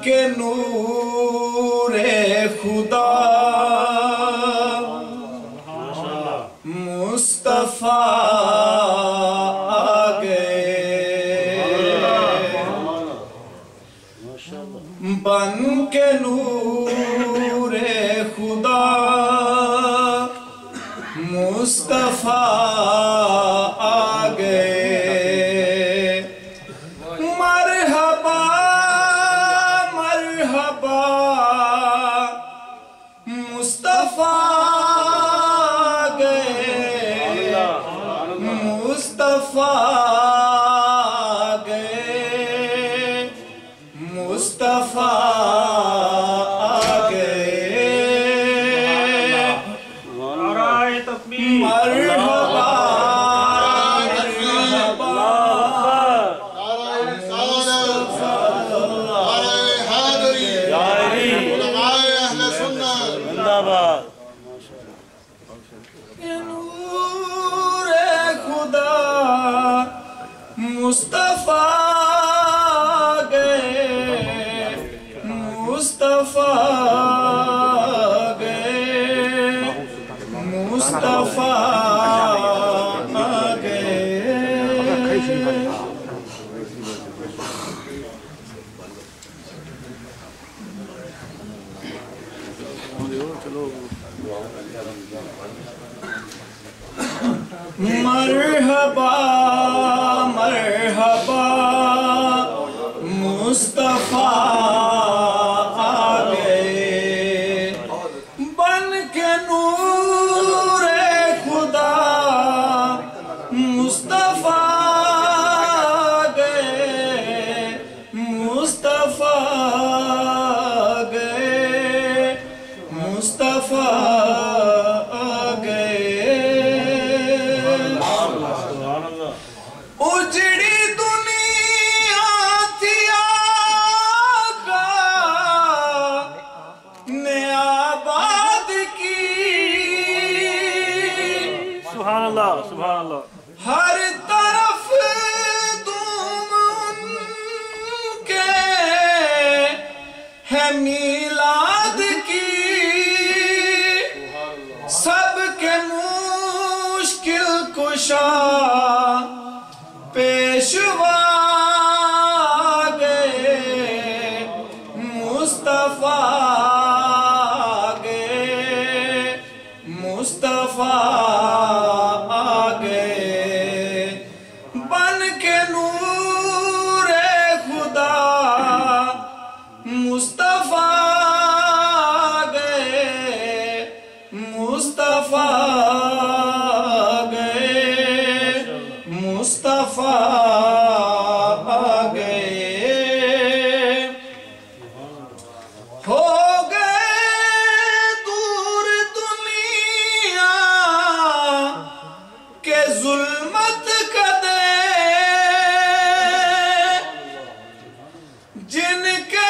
के नूरे खुदा मुस्तफा आ गए, बन के नूरे खुदा मुस्तफा आ गए। मरहबा मरहबा मुस्तफा आ गए, मुस्तफा आ गए, मुस्तफा आ गए। मरहबा मुस्तफा गए, मुस्तफा गए, मुस्तफा गए। मरहबा मरहबा मुस्तफा आ गए, बन के नूरे खुदा मुस्तफा आ गए, मुस्तफा आ गए, मुस्तफा आ गए। उजड़ी दुनिया थी आका ने आबाद की, सुभान अल्लाह सुभान अल्लाह। हर तरफ धूम उनके है मीलाद की, सबके मुश्किल कुशा पेशवा गए, मुस्तफा गए, मुस्तफा गए, बन के नूरे खुदा मुस्तफा गए, मुस्तफा मुस्तफा आ गए। हो गए दूर दुनिया के जुल्मत कदे, जिनके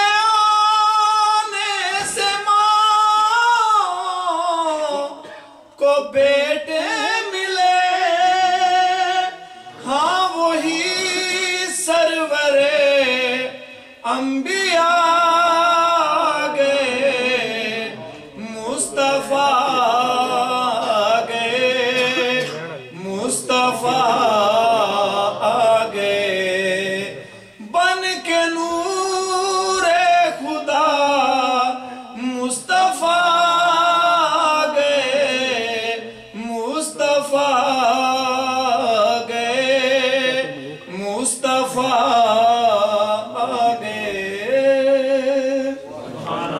आने से माँ को बेटे मिले, हाँ वही सरवरे अंबिया